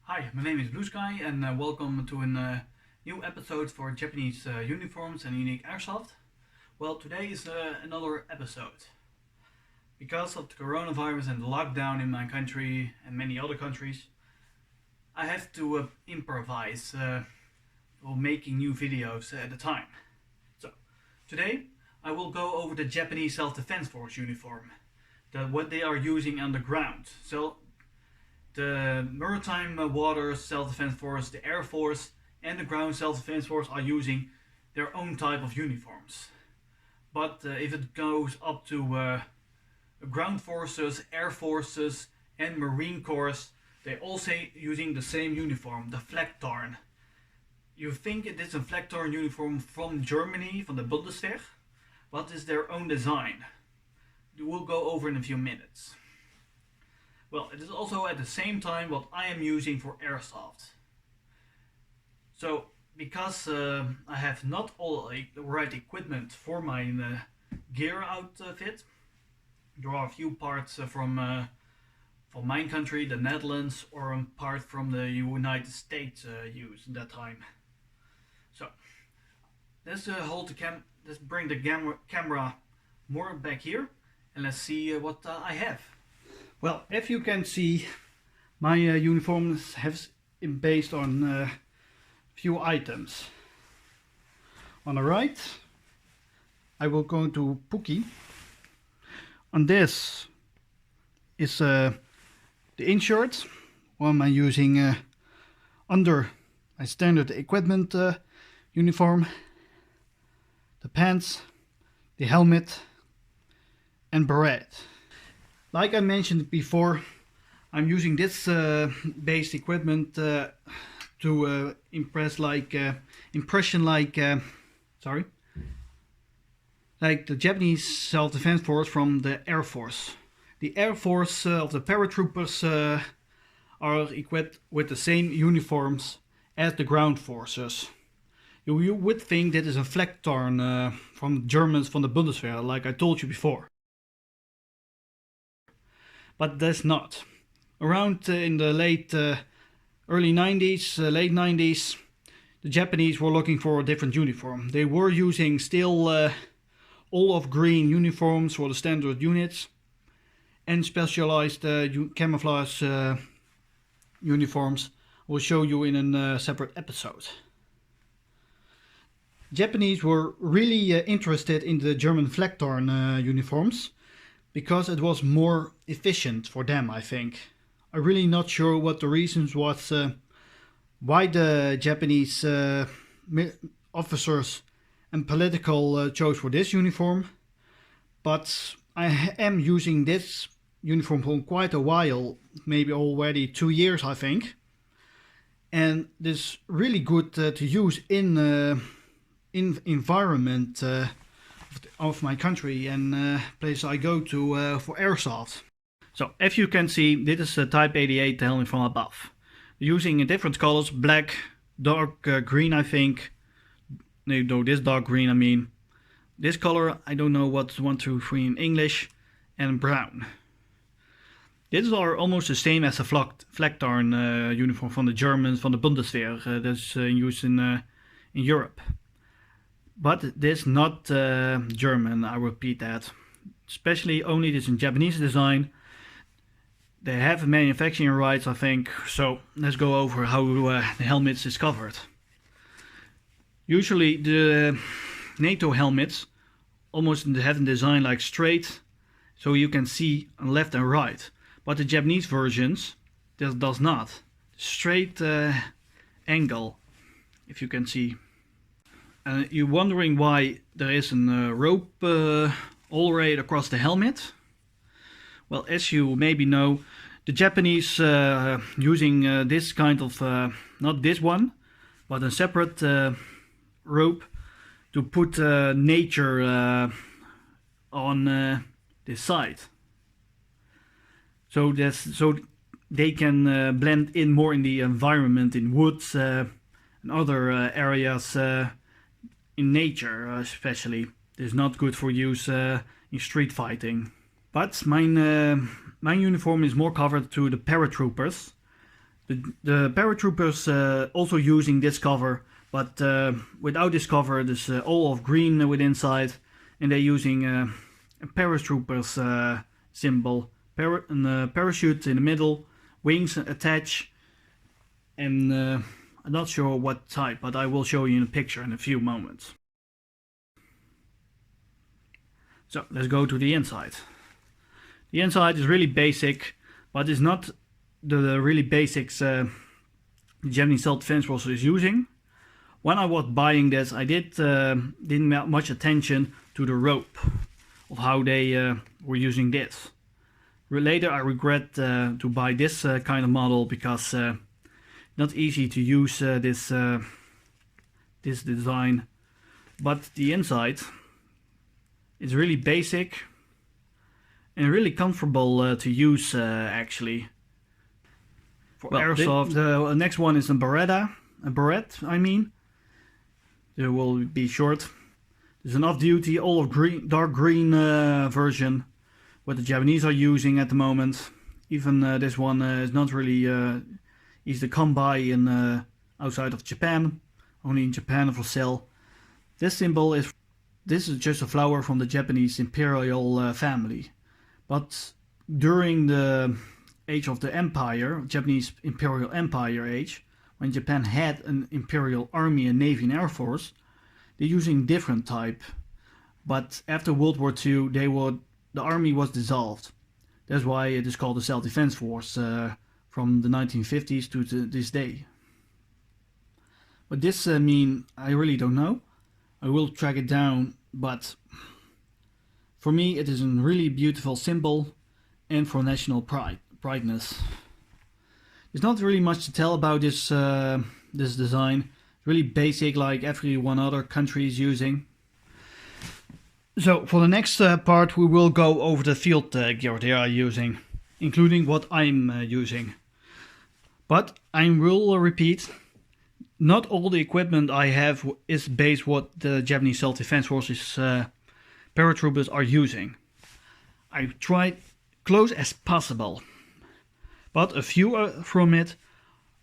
Hi, my name is Blue Sky and welcome to a new episode for Japanese uniforms and unique airsoft. Well, today is another episode. Because of the coronavirus and the lockdown in my country and many other countries, I have to improvise while making new videos at a time. So, today I will go over the Japanese Self-Defense Force uniform, what they are using on the ground. So, the Maritime Waters Self-Defense Force, the Air Force and the Ground Self-Defense Force are using their own type of uniforms. But if it goes up to ground forces, air forces and marine corps, they also using the same uniform, the Flaktarn. You think it is a Flaktarn uniform from Germany, from the Bundeswehr, but it's their own design. We'll go over in a few minutes. Well, it is also at the same time what I am using for airsoft. So, because I have not all the right equipment for my gear outfit, there are a few parts from my country, the Netherlands, or a part from the United States used at that time. So, let's let's bring the camera more back here, and let's see what I have. Well, if you can see, my uniform has been based on a few items. On the right, I will go to Pookie. On this is the insert, one I'm using under my standard equipment uniform, the pants, the helmet and beret. Like I mentioned before, I'm using this base equipment to like the Japanese Self-Defense Force from the Air Force. The Air Force of the paratroopers are equipped with the same uniforms as the ground forces. You would think that is a Flaktarn from the Germans from the Bundeswehr, like I told you before. But that's not. Around in the early 90s, late 90s, the Japanese were looking for a different uniform. They were using still olive green uniforms for the standard units and specialized camouflage uniforms. I will show you in a separate episode. Japanese were really interested in the German Flaktarn uniforms, because it was more efficient for them, I think. I'm really not sure what the reasons was why the Japanese officers and political chose for this uniform. But I am using this uniform for quite a while, maybe already 2 years, I think. And it's really good to use in environment of my country and place I go to for airsoft. So if you can see, this is the Type 88 helmet from above. Using different colors, black, dark green I think. No, this dark green I mean. This color, I don't know what's 1, 2, 3 in English, and brown. These are almost the same as the Flaktarn uniform from the Germans, from the Bundeswehr, that's used in Europe. But this is not German, I repeat that. Especially only this in Japanese design. They have manufacturing rights, I think. So let's go over how the helmets is covered. Usually the NATO helmets almost have a design like straight, so you can see left and right. But the Japanese versions, this does not. Straight angle, if you can see. You're wondering why there is a rope all right across the helmet? Well, as you maybe know, the Japanese using this kind of, not this one, but a separate rope to put nature on this side. So they can blend in more in the environment, in woods and other areas in nature especially. It's not good for use in street fighting. But my uniform is more covered to the paratroopers. The paratroopers also using this cover, but without this cover there's all of green with inside, and they're using a paratroopers symbol, parachute in the middle, wings attached, and I'm not sure what type, but I will show you in a picture in a few moments. So let's go to the inside. The inside is really basic, but it's not the really basics the Japanese self-defense force is using. When I was buying this, I didn't have much attention to the rope of how they were using this. Later I regret to buy this kind of model, because not easy to use this design. But the inside is really basic and really comfortable to use actually. For airsoft, the next one is a Beret, I mean. It will be short. There's an off-duty olive green, dark green version, what the Japanese are using at the moment. Even this one is not really easy to come by in outside of Japan. Only in Japan for sale. This is just a flower from the Japanese imperial family. But during the age of the empire, Japanese imperial empire age, when Japan had an imperial army and navy and air force, they're using different type. But after World War II, the army was dissolved. That's why it is called the self-defense force from the 1950s to this day. What this mean, I really don't know. I will track it down, but for me it is a really beautiful symbol, and for national prideness. There's not really much to tell about this this design. It's really basic, like every one other country is using. So for the next part we will go over the field gear they are using, including what I'm using. But I will repeat, not all the equipment I have is based what the Japanese self-defense forces paratroopers are using. I tried close as possible, but a few from it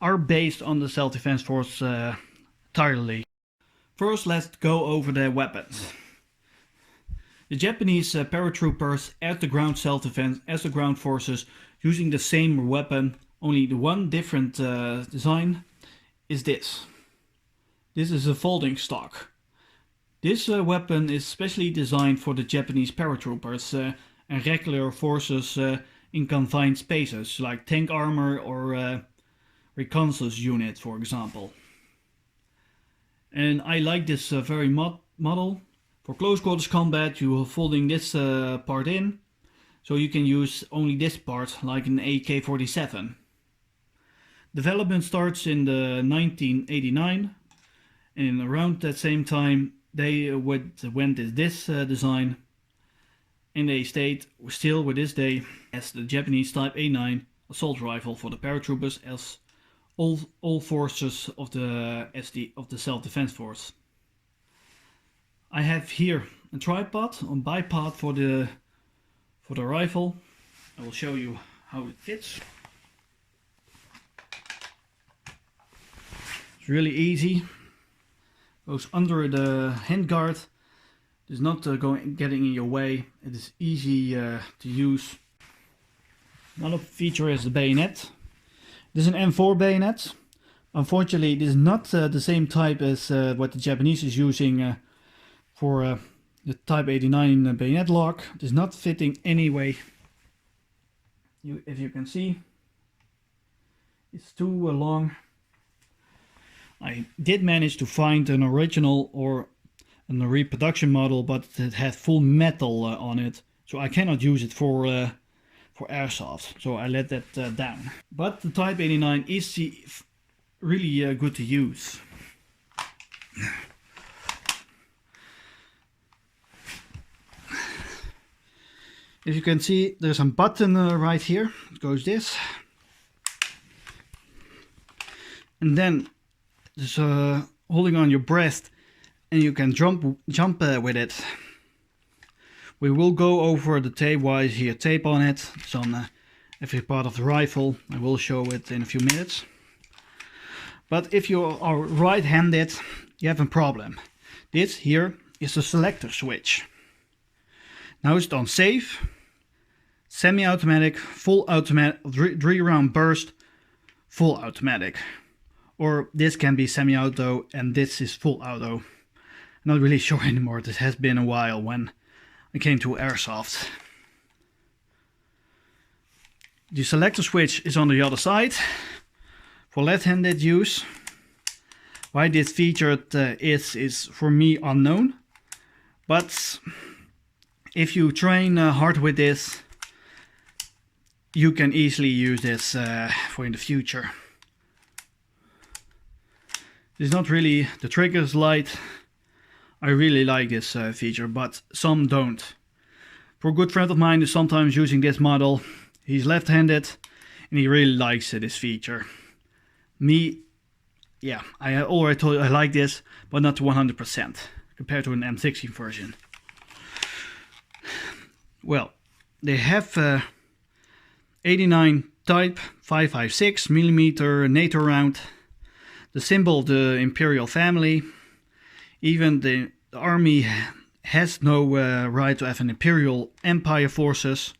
are based on the self-defense force entirely. First, let's go over the weapons. The Japanese paratroopers as the ground self-defense, as the ground forces, using the same weapon, only the one different design is this. This is a folding stock. This weapon is specially designed for the Japanese paratroopers and regular forces in confined spaces, like tank armor or reconnaissance unit, for example. And I like this very model. For close quarters combat, you are folding this part in, so you can use only this part, like an AK-47. Development starts in the 1989, and around that same time they went with this design, and they stayed still with this day as the Japanese Type A9 assault rifle for the paratroopers, as all forces of the self-defense force. I have here a tripod on bipod for the rifle. I will show you how it fits. It's really easy. Goes under the handguard. It's not getting in your way. It is easy to use. Another feature is the bayonet. This is an M4 bayonet. Unfortunately, this is not the same type as what the Japanese is using for the Type 89 bayonet lock. It is not fitting anyway. If you can see, it's too long. I did manage to find an original or a reproduction model, but it had full metal on it, so I cannot use it for airsoft. So I let that down. But the Type 89 is really good to use. As you can see, there's a button right here. It goes this, and then there's holding on your breast, and you can jump with it. We will go over the tape. Why is here tape on it? It's on every part of the rifle. I will show it in a few minutes. But if you are right-handed, you have a problem. This here is the selector switch. Now it's on safe, semi-automatic, full automatic, 3-round burst, full automatic. Or this can be semi-auto and this is full auto. I'm not really sure anymore. This has been a while when I came to airsoft. The selector switch is on the other side for left-handed use. Why this featured is for me unknown. But if you train hard with this, you can easily use this for in the future. It's not really the triggers light. I really like this feature, but some don't. For a good friend of mine is sometimes using this model. He's left-handed and he really likes this feature. Me, yeah, I already told you I like this, but not to 100% compared to an M16 version. Well, they have 89 type 5.56mm NATO round. The symbol, the Imperial family. Even the army has no right to have an Imperial Empire forces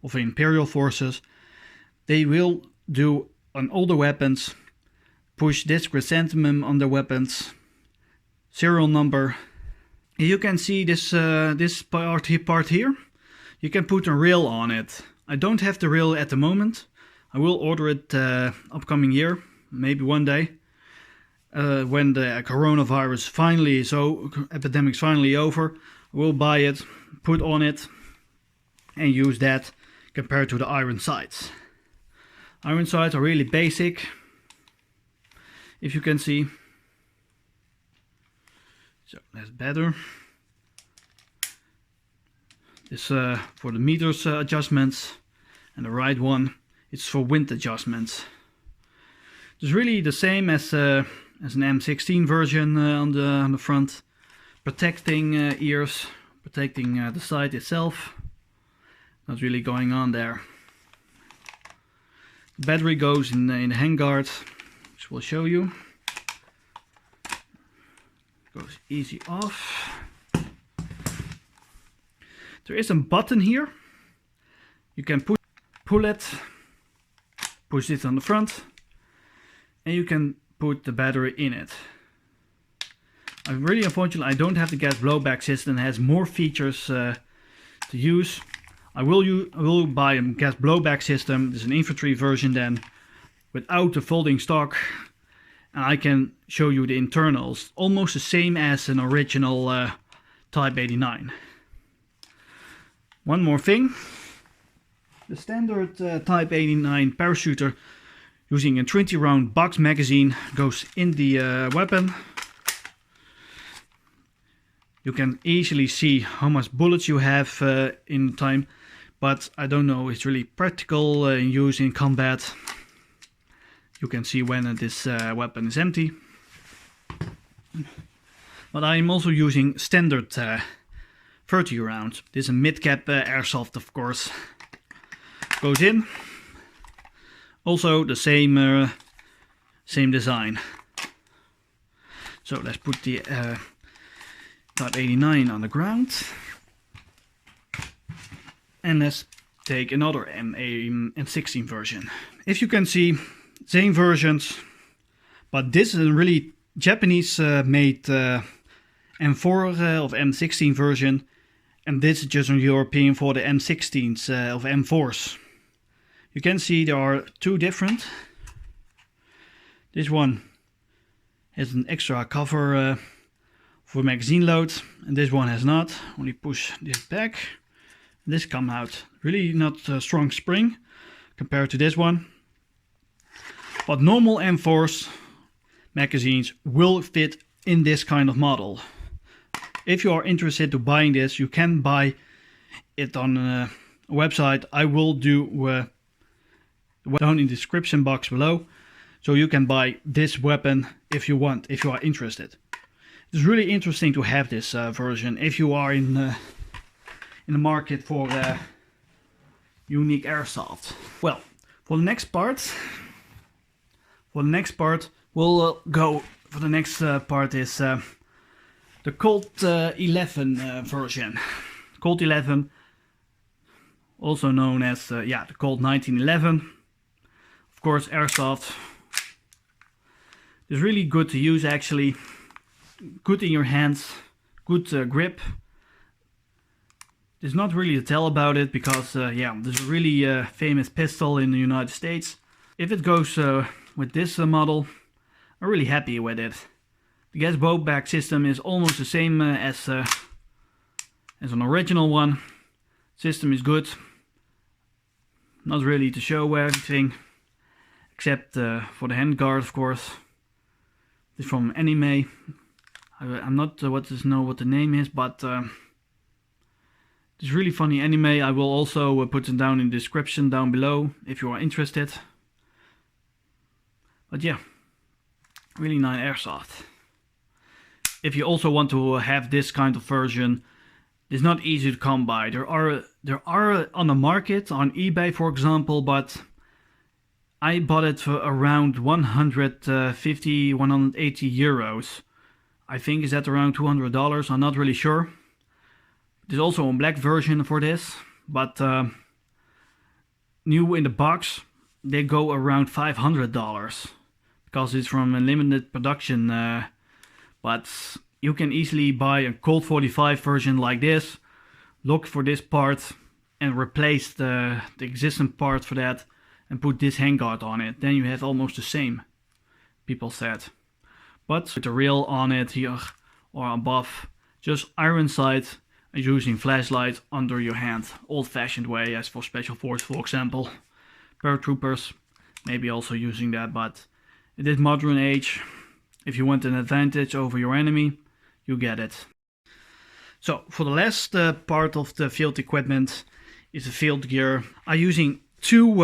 of Imperial forces. They will do on all the weapons, push this chrysanthemum on the weapons, serial number. You can see this this part here. You can put a rail on it. I don't have the rail at the moment. I will order it upcoming year, maybe one day. When the coronavirus finally, epidemic's finally over, we'll buy it, put on it, and use that compared to the iron sights. Iron sights are really basic, if you can see. So that's better. This for the meters adjustments, and the right one it's for wind adjustments. It's really the same as an M16 version on the front, protecting ears, protecting the sight itself. Not really going on there. The battery goes in the handguard, which we'll show you. Goes easy off. There is a button here. You can pull it, push it on the front, and you can put the battery in it. I'm really unfortunate I don't have the gas blowback system. It has more features to use. I will buy a gas blowback system. There's an infantry version then without the folding stock, and I can show you the internals. Almost the same as an original Type 89. One more thing. The standard Type 89 parachuter using a 20-round box magazine goes in the weapon. You can easily see how much bullets you have in time, but I don't know, it's really practical in use in combat. You can see when this weapon is empty. But I'm also using standard 30 rounds. This is a mid-cap airsoft, of course. Goes in. Also the same design. So let's put the Type 89 on the ground. And let's take another M16 version. If you can see, same versions, but this is a really Japanese made M4 of M16 version, and this is just a European for the M16s of M4s. You can see there are two different. This one has an extra cover for magazine load, and this one has not. Only push this back, and this comes out. Really not a strong spring compared to this one. But normal M4s magazines will fit in this kind of model. If you are interested to buying this, you can buy it on a website. I will do down in the description box below, so you can buy this weapon if you want, if you are interested. It's really interesting to have this version if you are in the market for unique airsoft. Well, for the next part, We'll go for the next part is the Colt 11 version. Colt 11, also known as the Colt 1911. Of course, airsoft. It's really good to use actually. Good in your hands, good grip. There's not really to tell about it because there's a really famous pistol in the United States. If it goes with this model, I'm really happy with it. The gas blowback system is almost the same as an original one. System is good. Not really to show everything, except for the handguard, of course. It's from anime. I'm not know what the name is, but it's really funny anime. I will also put it down in the description down below if you are interested. But yeah, really nice airsoft. If you also want to have this kind of version, it's not easy to come by. There are on the market on eBay, for example, but I bought it for around 150, 180 euros. I think is at around $200. I'm not really sure. There's also a black version for this, but new in the box, they go around $500 because it's from a limited production. But you can easily buy a Colt 45 version like this, look for this part and replace the existing part for that and put this handguard on it. Then you have almost the same, people said. But with the rail on it here or above, just iron sight and using flashlight under your hand. Old-fashioned way, as for special force, for example. Paratroopers, maybe also using that, but in this modern age, if you want an advantage over your enemy, you get it. So for the last part of the field equipment is the field gear. I'm using two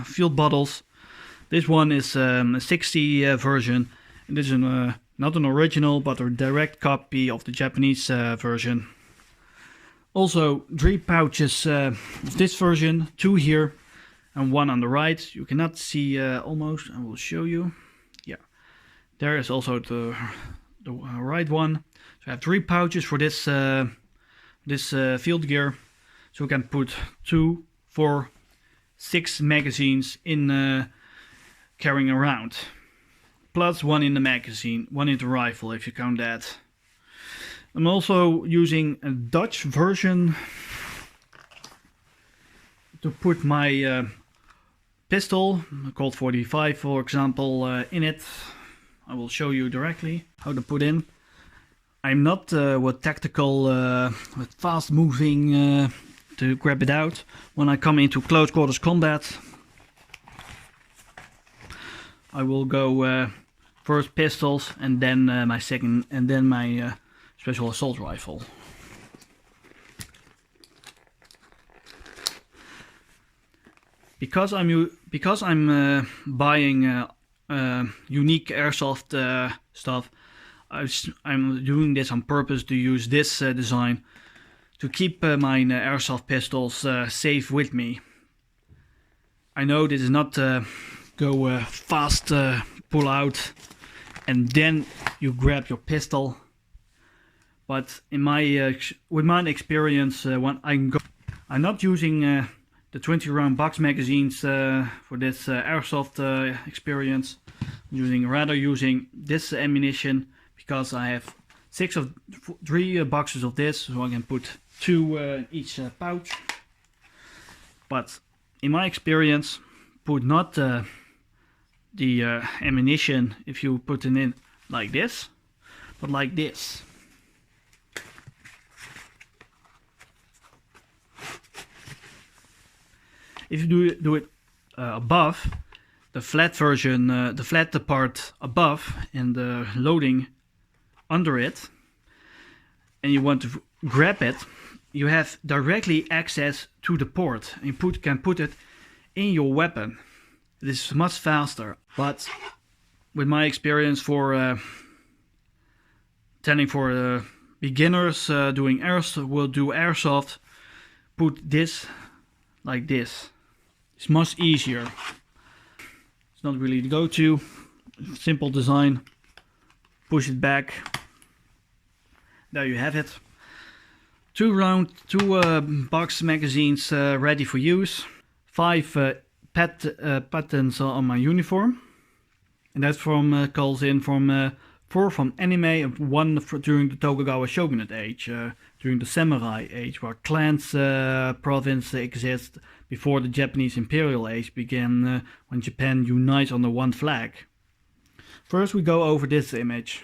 field bottles. This one is a 60 version, and this is not an original but a direct copy of the Japanese version. Also 3 pouches of this version, 2 here and 1 on the right. You cannot see almost, I will show you. Yeah, there is also the right one. So I have 3 pouches for this field gear, so we can put 2, 4, 6 magazines in carrying around, plus 1 in the magazine, 1 in the rifle if you count that. I'm also using a Dutch version to put my pistol, Colt 45 for example, in it. I will show you directly how to put in. I'm not with tactical, with fast moving to grab it out. When I come into close quarters combat, I will go first pistols and then my second, and then my special assault rifle. Because I'm buying unique airsoft stuff, I'm doing this on purpose to use this design to keep my airsoft pistols safe with me. I know this is not go fast pull out and then you grab your pistol, but in my with my experience, when I'm not using the 20 round box magazines for this airsoft experience. I'm rather using this ammunition because I have 3 boxes of this, so I can put 2 in each pouch. But in my experience, put not the ammunition if you put it in like this, but like this. If you do it above, the flat version, the flat part above and the loading under it, and you want to grab it, you have directly access to the port and you can put it in your weapon. This is much faster, but with my experience for tending for beginners doing airsoft, put this like this. It's much easier. It's not really the go-to. Simple design. Push it back. There you have it. Two box magazines ready for use. 5 patents on my uniform. And that's from calls in from 4 from anime and 1 during the Tokugawa shogunate age, during the samurai age, where clans province exist before the Japanese imperial age began, when Japan unites under one flag. First we go over this image.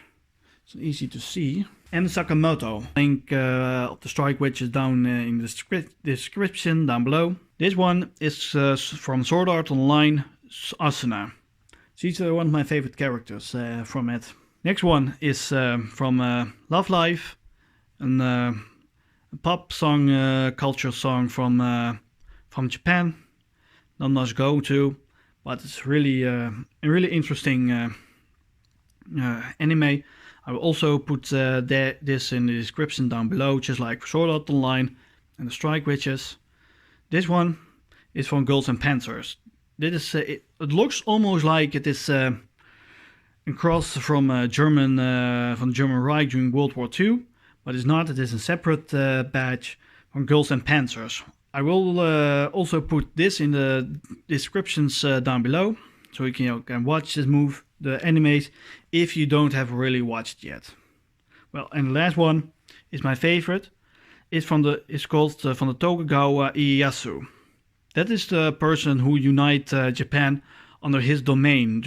It's easy to see. M. Sakamoto. Link of the strike witches down in the description down below. This one is from Sword Art Online Asuna. She's one of my favorite characters from it. Next one is from Love Life, a pop song, culture song from Japan. Not much go to, but it's really a really interesting anime. I will also put this in the description down below, just like Sword Art Online and the Strike Witches. This one is from Girls and Panthers. This is it looks almost like it is a cross from the German Reich during World War II, but it's not. It is a separate badge from Girls and Panthers. I will also put this in the descriptions down below, so you can watch this the animes, if you don't have really watched yet. Well, and the last one is my favorite. It's called from the Tokugawa Ieyasu. That is the person who united Japan under his domain